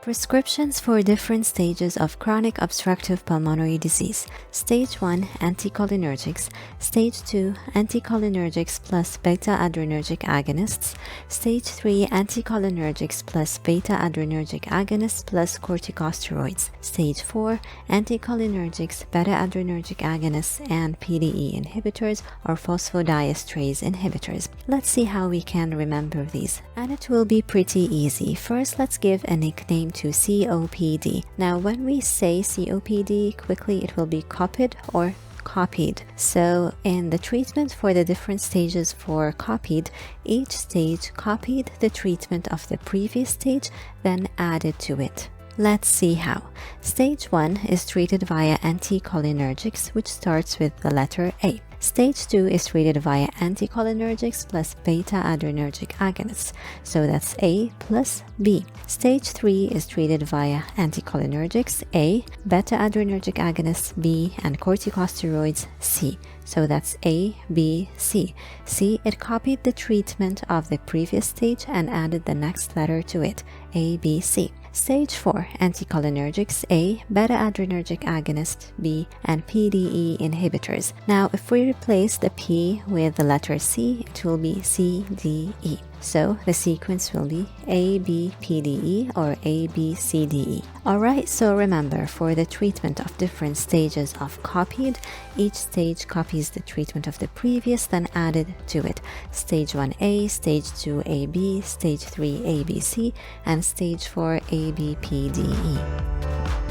Prescriptions for different stages of chronic obstructive pulmonary disease. Stage 1, anticholinergics. Stage 2, anticholinergics plus beta-adrenergic agonists. Stage 3, anticholinergics plus beta-adrenergic agonists plus corticosteroids. Stage 4, anticholinergics, beta-adrenergic agonists, and PDE inhibitors or phosphodiesterase inhibitors. Let's see how we can remember these. And it will be pretty easy. First, let's give a nickname to COPD. Now, when we say COPD, quickly it will be copied or copied. So in the treatment for the different stages for copied, each stage copied the treatment of the previous stage, then added to it. Let's see how. Stage 1 is treated via anticholinergics, which starts with the letter A. Stage 2 is treated via anticholinergics plus beta-adrenergic agonists, so that's A plus B. Stage 3 is treated via anticholinergics A, beta-adrenergic agonists B, and corticosteroids C, so that's A, B, C. See, it copied the treatment of the previous stage and added the next letter to it, A, B, C. Stage 4, anticholinergics A, beta-adrenergic agonist B, and PDE inhibitors. Now, if we replace the P with the letter C, it will be C, D, E. So the sequence will be A, B, P, D, E or A, B, C, D, E. Alright, so remember, for the treatment of different stages of copied, each stage copies the treatment of the previous, then added to it. Stage 1A, Stage 2 AB, Stage 3 ABC, and Stage 4 AB, P, D, E.